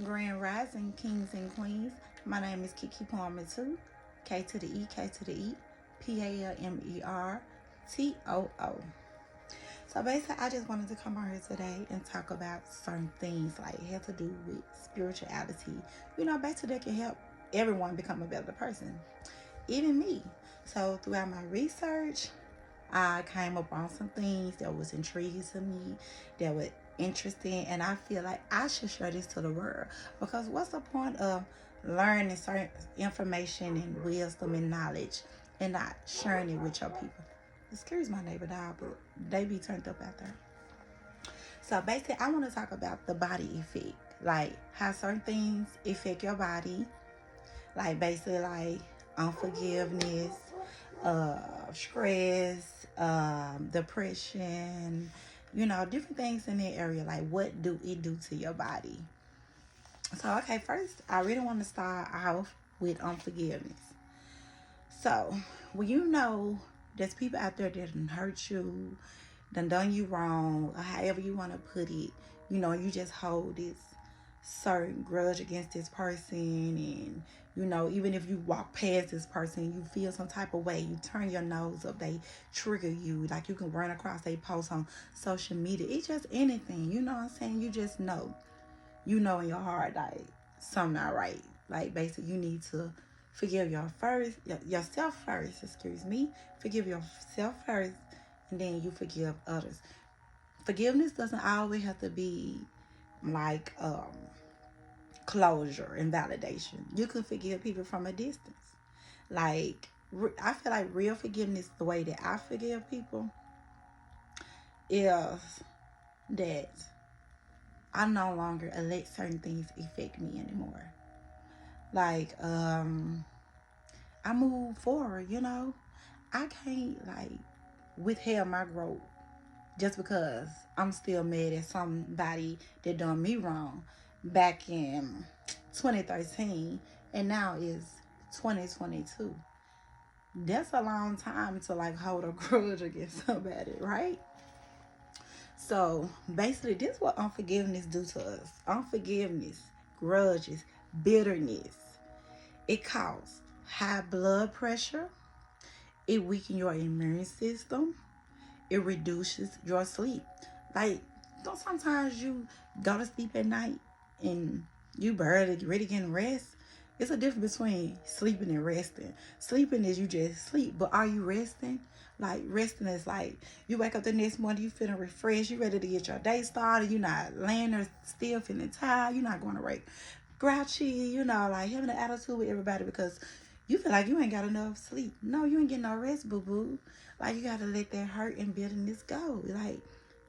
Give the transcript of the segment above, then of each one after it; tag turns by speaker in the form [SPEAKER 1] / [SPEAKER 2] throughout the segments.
[SPEAKER 1] Grand Rising Kings and Queens. My name is Kiki Palmer too. K to the E, K to the E, PALMERTOO. So basically, I just wanted to come on here today and talk about certain things like it had to do with spirituality. Basically, that can help everyone become a better person, even me. So throughout my research, I came up on some things that was intriguing to me, that were interesting, and I feel like I should share this to the world. Because what's the point of learning certain information and wisdom and knowledge and not sharing it with your people? Excuse my neighbor dog, but they be turned up out there. So basically, I want to talk about the body effect, like how certain things affect your body, like basically like unforgiveness, stress, depression, different things in that area. Like, what do it do to your body? So, okay, first, I really want to start off with unforgiveness. So, when there's people out there that done hurt you, done you wrong, or however you want to put it, you just hold this certain grudge against this person, and even if you walk past this person, you feel some type of way, you turn your nose up, they trigger you, like you can run across a post on social media, it's just anything, you know what I'm saying, you just know in your heart like something not right. Like basically you need to forgive yourself first, excuse me. Forgive yourself first, and then you forgive others. Forgiveness doesn't always have to be like closure and validation. You can forgive people from a distance. Like I feel like real forgiveness, the way that I forgive people, is that I no longer let certain things affect me anymore. Like I move forward, I can't like withhold my growth just because I'm still mad at somebody that done me wrong back in 2013, and now is 2022. That's a long time to like hold a grudge against somebody, right? So basically, this is what unforgiveness do to us. Unforgiveness, grudges, bitterness. It causes high blood pressure. It weakens your immune system. It reduces your sleep. Like, don't sometimes you go to sleep at night and you barely ready getting rest? It's a difference between sleeping and resting. Sleeping is you just sleep, but are you resting? Like, resting is like you wake up the next morning, you feeling refreshed, you ready to get your day started, you're not laying there still feeling tired, you're not going to work grouchy, like having an attitude with everybody because you feel like you ain't got enough sleep. No, you ain't getting no rest, boo-boo. Like, you gotta let that hurt and bitterness go. Like,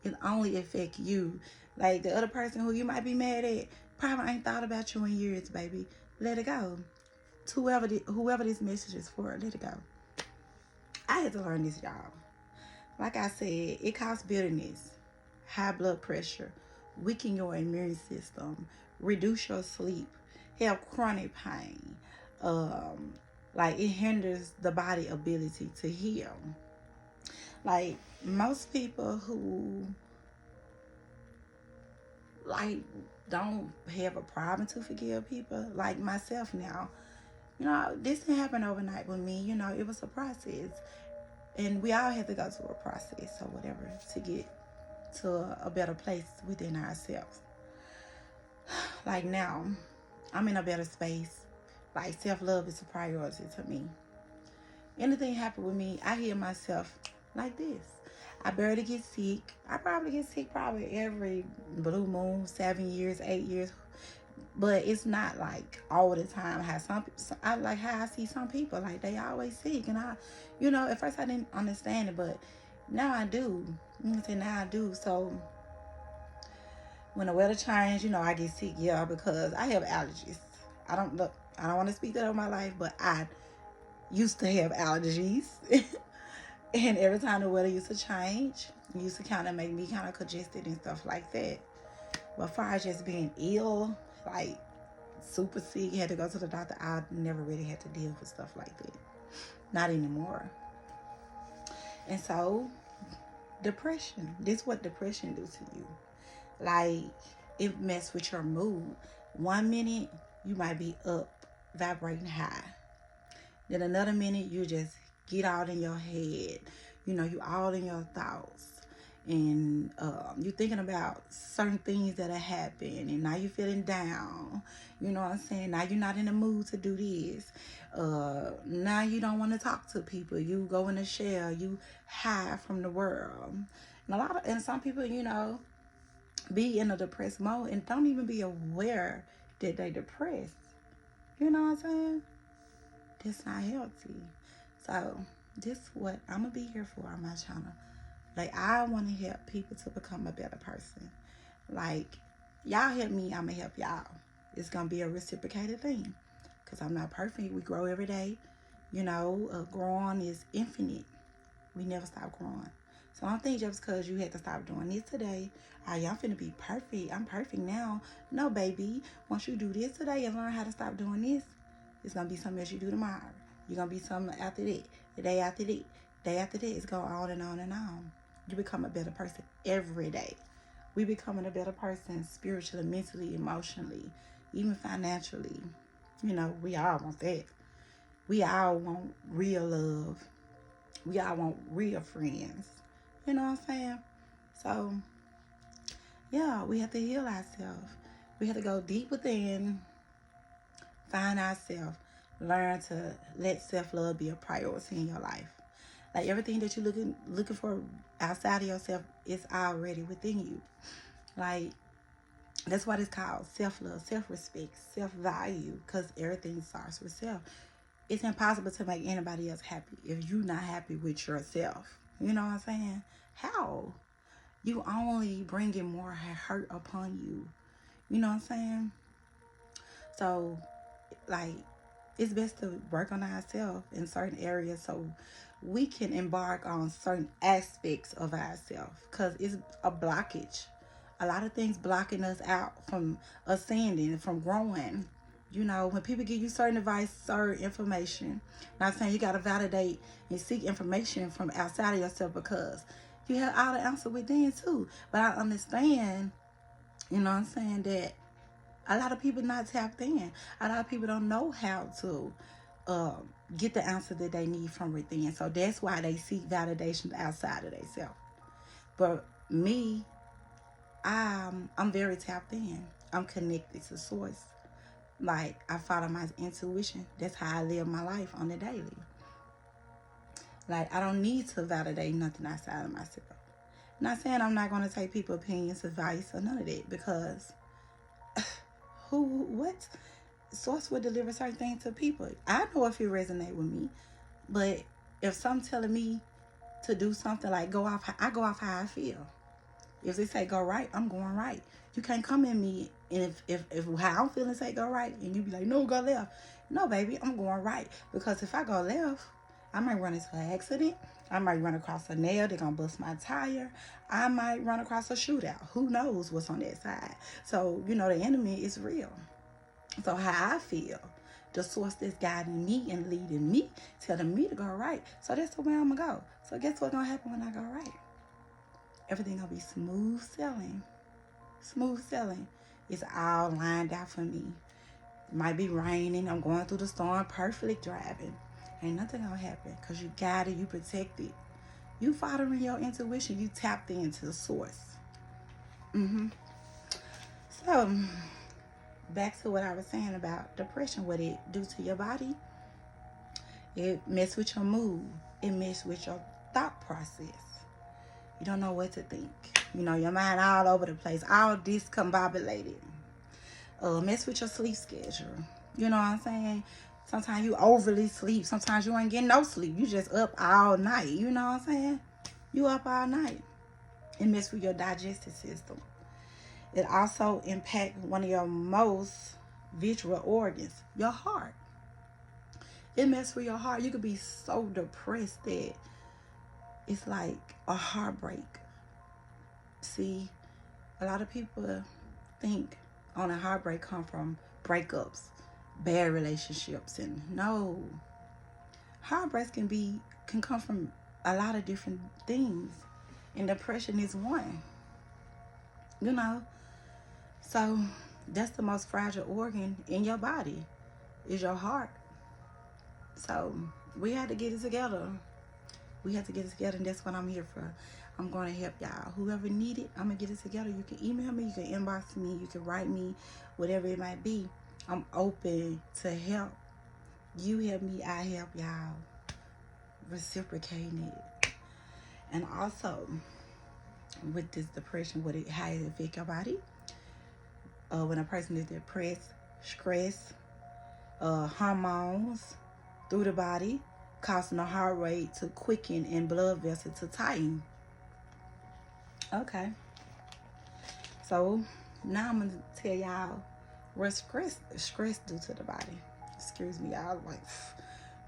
[SPEAKER 1] it only affect you. Like, the other person who you might be mad at probably ain't thought about you in years, baby. Let it go. To whoever this message is for, let it go. I had to learn this, y'all. Like I said, it causes bitterness, high blood pressure, weaken your immune system, reduce your sleep, have chronic pain. Like, it hinders the body ability to heal. Like, most people who like don't have a problem to forgive people, like myself now, this didn't happen overnight with me. It was a process, and we all have to go through a process or whatever to get to a better place within ourselves. Like, now I'm in a better space. Like, self-love is a priority to me. Anything happen with me, I hear myself like this. I barely get sick. I probably get sick probably every blue moon, 7 years, 8 years. But it's not like all the time. I like how I see some people, like they always sick. And at first I didn't understand it, but now I do. Now I do. So when the weather change, I get sick, yeah, because I have allergies. I don't want to speak that of my life, but I used to have allergies. And every time the weather used to change, it used to kind of make me kind of congested and stuff like that. But as far as just being ill, like super sick, had to go to the doctor, I never really had to deal with stuff like that. Not anymore. And so, depression. This is what depression do to you. Like, it mess with your mood. 1 minute you might be up vibrating high. Then another minute you just get out in your head. You all in your thoughts. And you thinking about certain things that have happened, and now you feeling down. You know what I'm saying? Now you're not in the mood to do this. Now you don't want to talk to people. You go in the shell. You hide from the world. And some people, be in a depressed mode and don't even be aware that they depressed. You know what I'm saying? That's not healthy. So this is what I'm gonna be here for on my channel. Like, I want to help people to become a better person. Like, y'all help me, I'm gonna help y'all. It's gonna be a reciprocated thing, because I'm not perfect. We grow every day. Growing is infinite. We never stop growing. So I don't think just because you had to stop doing this today, y'all finna be perfect. I'm perfect now. No, baby. Once you do this today and learn how to stop doing this, it's gonna be something else you do tomorrow. You're gonna be something after that, the day after that, day after that. It's going on and on and on. You become a better person every day. We becoming a better person spiritually, mentally, emotionally, even financially. We all want that. We all want real love. We all want real friends. You know what I'm saying? So, yeah, we have to heal ourselves. We have to go deep within, find ourselves, learn to let self-love be a priority in your life. Like, everything that you're looking for outside of yourself is already within you. Like, that's what it's called: self-love, self-respect, self-value, because everything starts with self. It's impossible to make anybody else happy if you're not happy with yourself. You know what I'm saying? How? You only bringing more hurt upon you. You know what I'm saying? So, like, it's best to work on ourselves in certain areas so we can embark on certain aspects of ourselves, because it's a blockage. A lot of things blocking us out from ascending, from growing. When people give you certain advice, certain information, not saying you got to validate and seek information from outside of yourself, because you have all the answer within too. But I understand, that a lot of people not tapped in. A lot of people don't know how to get the answer that they need from within. So that's why they seek validation outside of themselves. But me, I'm very tapped in. I'm connected to source. Like, I follow my intuition. That's how I live my life on the daily. Like, I don't need to validate nothing outside of myself. Not saying I'm not going to take people's opinions, advice, or none of that, because what source would deliver certain things to people? I know if it resonate with me, but if something telling me to do something, like I go off how I feel. If they say go right, I'm going right. You can't come in me, and if how I'm feeling say go right, and you be like, no, go left. No, baby, I'm going right, because if I go left, I might run into an accident. I might run across a nail. They're going to bust my tire. I might run across a shootout. Who knows what's on that side? So, the enemy is real. So how I feel, the source that's guiding me and leading me, telling me to go right. So that's the way I'm going to go. So guess what's going to happen when I go right? Everything going to be smooth sailing. Smooth sailing. It's all lined out for me. It might be raining. I'm going through the storm, perfectly driving. Ain't nothing gonna happen, because you guided, you protected. You following your intuition. You tapped into the source. So, back to what I was saying about depression, what it do to your body. It mess with your mood. It mess with your thought process. You don't know what to think. Your mind all over the place, all discombobulated. Mess with your sleep schedule. You know what I'm saying? Sometimes you overly sleep. Sometimes you ain't getting no sleep. You just up all night. You know what I'm saying? You up all night. It mess with your digestive system. It also impact one of your most vital organs, your heart. It mess with your heart. You could be so depressed that it's like a heartbreak. See, a lot of people think on a heartbreak come from breakups, bad relationships, and no. Heartbreaks can come from a lot of different things, and depression is one. So That's the most fragile organ in your body, is your heart. So we had to get it together. We have to get it together, and that's what I'm here for. I'm going to help y'all. Whoever need it, I'm going to get it together. You can email me, you can inbox me, you can write me, whatever it might be. I'm open to help. You help me, I help y'all. Reciprocating it. And also, with this depression, how it affect your body. When a person is depressed, stress, hormones through the body, causing the heart rate to quicken and blood vessels to tighten. Okay. So now I'm gonna tell y'all what stress do to the body. Excuse me, y'all. Like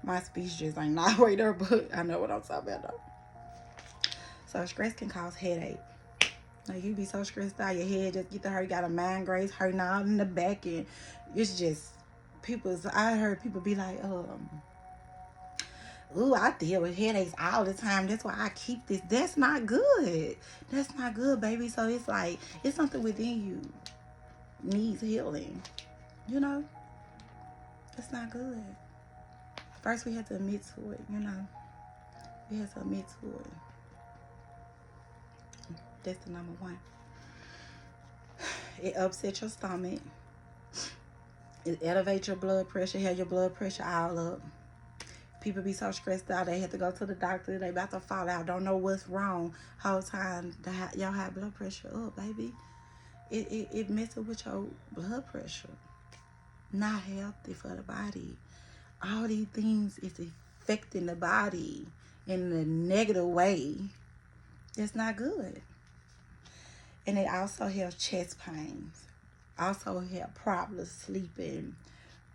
[SPEAKER 1] my speech just ain't not right there, but I know what I'm talking about though. So stress can cause headache. Like you be so stressed out, your head just get to hurt. You got a migraine hurting all in the back, and it's just I heard people be like, ooh, I deal with headaches all the time. That's why I keep this. That's not good. That's not good, baby. So it's like it's something within you needs healing. You know, it's not good. First, we have to admit to it. You know, we have to admit to it. That's the number one. It upsets your stomach. It elevates your blood pressure. Have your blood pressure all up. People be so stressed out, they have to go to the doctor. They about to fall out. Don't know what's wrong. Whole time, y'all have blood pressure up, baby. It messes with your blood pressure. Not healthy for the body. All these things is affecting the body in a negative way. It's not good. And it also has chest pains. Also have problems sleeping.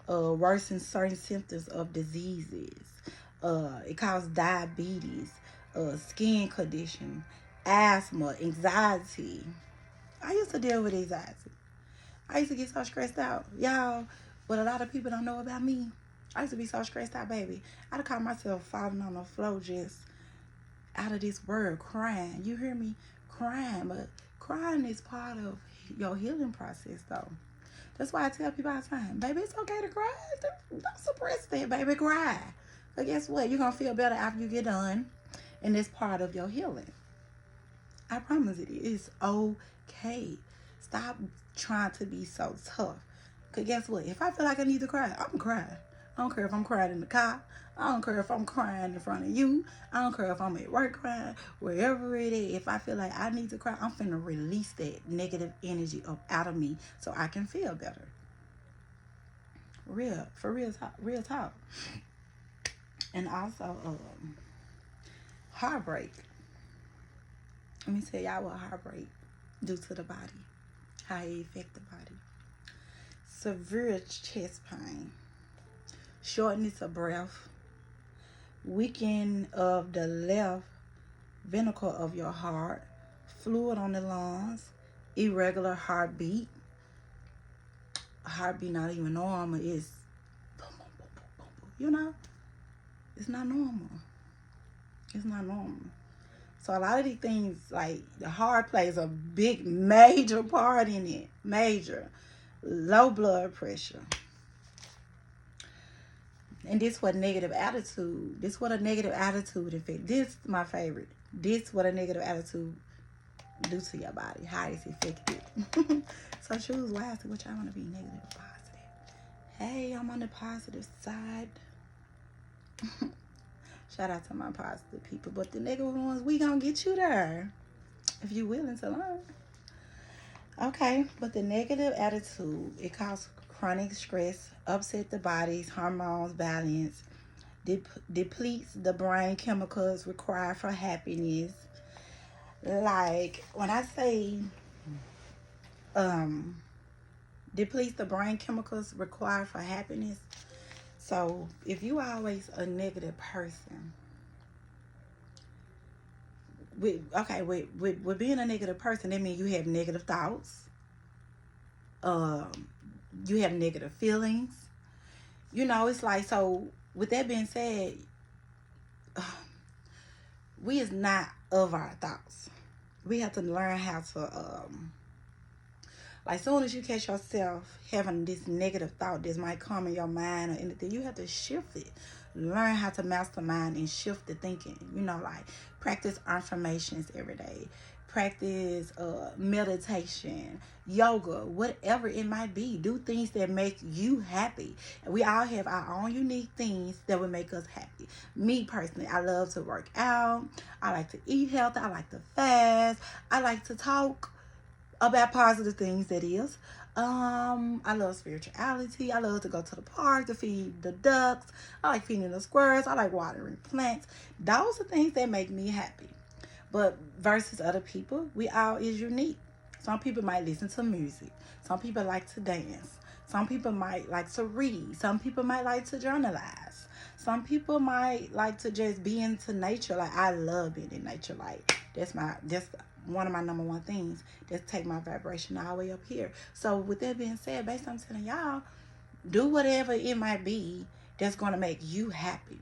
[SPEAKER 1] Worsen certain symptoms of diseases. It causes diabetes, skin condition, asthma, anxiety. I used to deal with anxiety. I used to get so stressed out. Y'all, what a lot of people don't know about me, I used to be so stressed out, baby. I'd call myself falling on the floor just out of this world, crying. You hear me? Crying. But crying is part of your healing process, though. That's why I tell people all the time, baby, it's okay to cry. Don't suppress that, baby. Cry. But guess what? You're going to feel better after you get done. And it's part of your healing. I promise it is okay. Stop trying to be so tough. Because guess what? If I feel like I need to cry, I'm crying. I don't care if I'm crying in the car. I don't care if I'm crying in front of you. I don't care if I'm at work crying. Wherever it is, if I feel like I need to cry, I'm finna release that negative energy up out of me so I can feel better. Real talk. And also, heartbreak. Let me tell y'all what heartbreak do to the body. How it affect the body. Severe chest pain. Shortness of breath. Weakening of the left ventricle of your heart. Fluid on the lungs. Irregular heartbeat. Heartbeat not even normal. It's boom, boom, boom, boom, boom, boom. You know? It's not normal. It's not normal. So a lot of these things, like the heart plays a big, major part in it. Major. Low blood pressure. And this what negative attitude. This what a negative attitude affect. This is my favorite. This what a negative attitude do to your body. How it's affected. So choose wisely which I want to be, negative or positive. Hey, I'm on the positive side. Shout out to my positive people. But the negative ones, we gonna get you there. If you willing to learn. Okay, but the negative attitude, it causes chronic stress, upset the body's hormones balance, depletes the brain chemicals required for happiness. Like when I say depletes the brain chemicals required for happiness. So if you are always a negative person, with being a negative person, that means you have negative thoughts. You have negative feelings. You know, it's like, so with that being said, we is not of our thoughts. We have to learn how to Like, soon as you catch yourself having this negative thought that might come in your mind or anything, you have to shift it. Learn how to mastermind and shift the thinking. Like, practice affirmations every day. Practice meditation, yoga, whatever it might be. Do things that make you happy. And we all have our own unique things that would make us happy. Me personally, I love to work out. I like to eat healthy. I like to fast. I like to talk about positive things, that is. I love spirituality. I love to go to the park to feed the ducks. I like feeding the squirrels. I like watering plants. Those are things that make me happy. But versus other people, we all is unique. Some people might listen to music. Some people like to dance. Some people might like to read. Some people might like to journalize. Some people might like to just be into nature. Like, I love being in nature. Like, that's one of my number one things. Just take my vibration all the way up here. So with that being said, basically I'm telling y'all, do whatever it might be that's going to make you happy.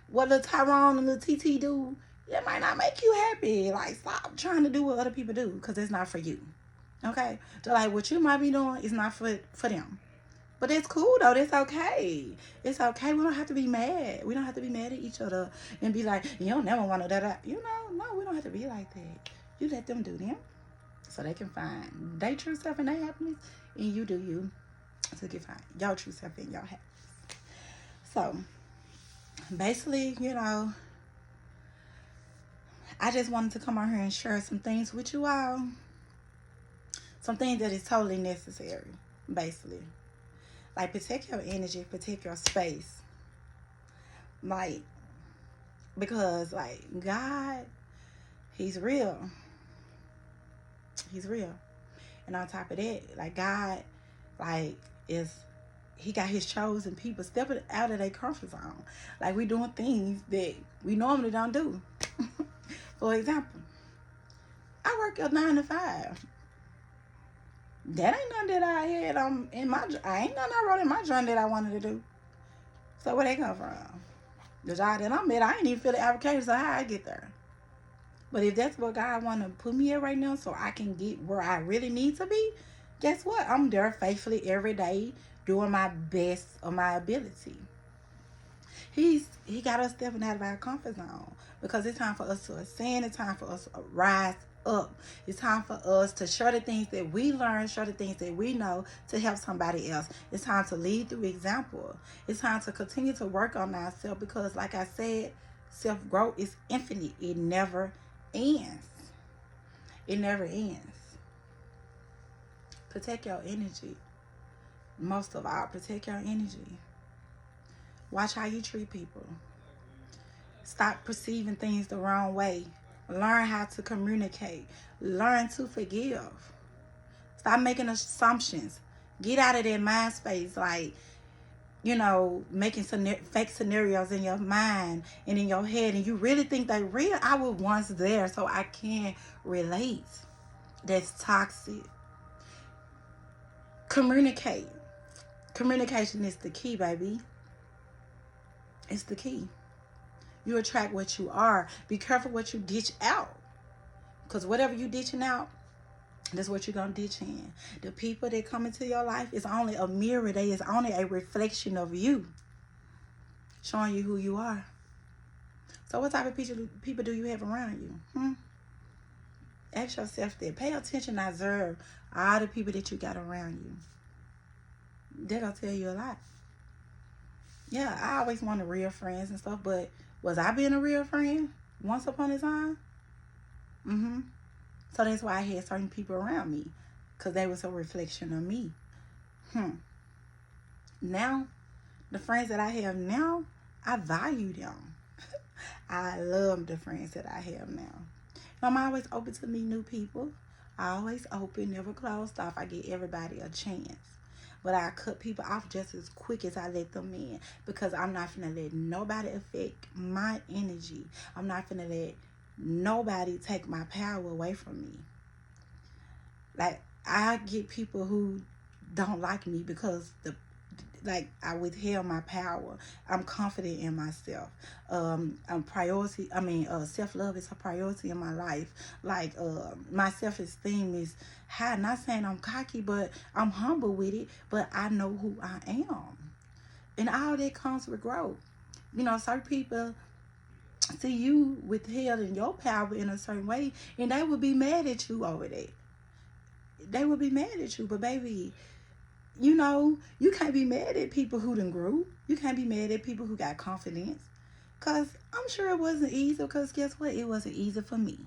[SPEAKER 1] What little Tyrone and little TT do, it might not make you happy. Like, stop trying to do what other people do, because it's not for you. Okay? So, like, what you might be doing is not for them. But it's cool, though. It's okay. It's okay. We don't have to be mad. We don't have to be mad at each other and be like, you don't never want to da-da. No, we don't have to be like that. You let them do them so they can find their true self and their happiness, and you do you so you can find your true self and your happiness. So, basically, I just wanted to come on here and share some things with you all. Some things that is totally necessary, basically. Like, protect your energy, protect your space. Like, because, like, God, He's real. He's real. And on top of that, like, God, like, He got His chosen people stepping out of their comfort zone. Like, we doing things that we normally don't do. For example, I work a 9 to 5. That ain't nothing that I had ain't nothing I wrote in my journal that I wanted to do. So where they come from? The job that I'm at, I ain't even fill the application, so how I get there. But if that's what God want to put me at right now, so I can get where I really need to be, guess what? I'm there faithfully every day, doing my best of my ability. He got us stepping out of our comfort zone, because it's time for us to ascend. It's time for us to rise up. It's time for us to share the things that we learn, share the things that we know, to help somebody else. It's time to lead through example. It's time to continue to work on ourselves, because, like I said, self-growth is infinite. It never ends. It never ends. Protect your energy. Most of all, protect your energy. Watch how you treat people. Stop perceiving things the wrong way. Learn how to communicate. Learn to forgive. Stop making assumptions. Get out of that mind space, like, making fake scenarios in your mind and in your head, and you really think they real. I was once there, so I can relate. That's toxic. Communicate. Communication is the key, baby. It's the key. You attract what you are. Be careful what you ditch out, because whatever you ditching out, that's what you're going to ditch in. The people that come into your life is only a mirror. They is only a reflection of you, showing you who you are. So what type of people do you have around you? Ask yourself that. Pay attention and observe all the people that you got around you. They're going to tell you a lot. Yeah, I always wanted real friends and stuff, but was I being a real friend once upon a time? So that's why I had certain people around me, because they was a reflection of me. Now, the friends that I have now, I value them. I love the friends that I have now. I'm always open to meet new people. Always open, never closed off. I give everybody a chance. But I cut people off just as quick as I let them in, because I'm not finna let nobody affect my energy. I'm not finna let nobody take my power away from me. Like, I get people who don't like me because like I withheld my power. I'm confident in myself. Self-love is a priority in my life. Like my self-esteem is high. Not saying I'm cocky, but I'm humble with it. But I know who I am, and all that comes with growth. You know, certain people see you withholding your power in a certain way, and they would be mad at you over that. They would be mad at you, but baby, you know, you can't be mad at people who done grew. You can't be mad at people who got confidence. Because I'm sure it wasn't easy, because guess what? It wasn't easy for me.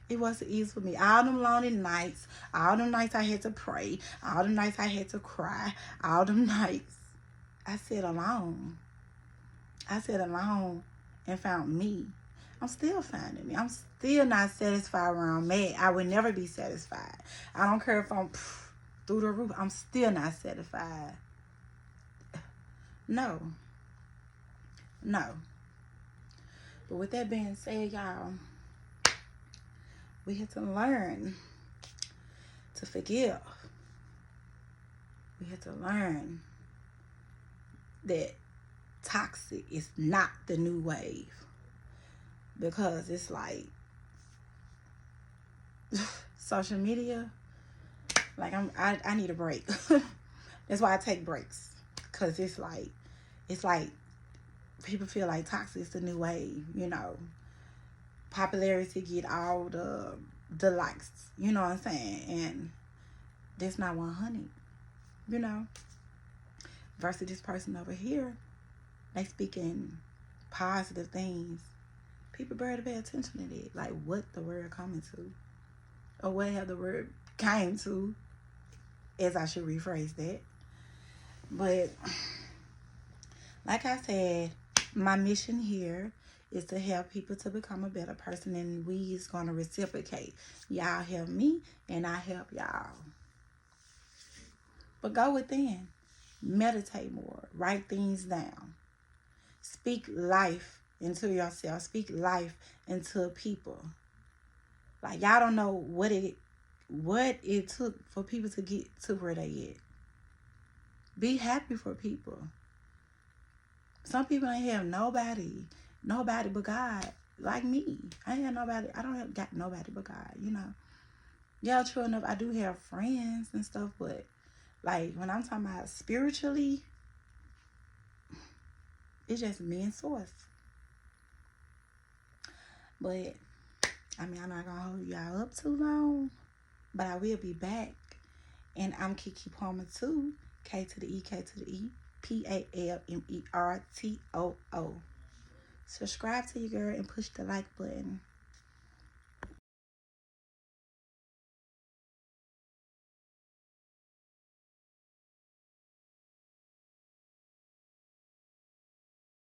[SPEAKER 1] It wasn't easy for me. All them lonely nights, all them nights I had to pray, all them nights I had to cry, all them nights I sat alone. I sat alone and found me. I'm still finding me. I'm still not satisfied where I'm at. I would never be satisfied. I don't care if I'm through the roof. I'm still not satisfied. No. No. But with that being said, y'all, we have to learn to forgive. We have to learn that toxic is not the new wave. Because it's like social media, like I need a break. That's why I take breaks. Cause it's like people feel like toxic is the new wave, you know. Popularity get all the likes, you know what I'm saying? And that's not 100, you know. Versus this person over here, they speaking positive things. People barely pay attention to that. Like what the word coming to. Or what have the word came to, as I should rephrase that. But like I said, my mission here is to help people to become a better person, and we is going to reciprocate. Y'all help me and I help y'all. But go within, meditate more, write things down, speak life into yourself, speak life into people. Like y'all don't know what it took for people to get to where they at. Be happy for people. Some people ain't have nobody but God. Like me, I ain't have nobody. I don't have got nobody but God. You know. Yeah, true enough, I do have friends and stuff, but like when I'm talking about spiritually, it's just me and Source. But I mean, I'm not gonna hold y'all up too long, but I will be back. And I'm Kiki Palmer too. K to the E, K to the E, PALMERTOO. Subscribe to your girl and push the like button.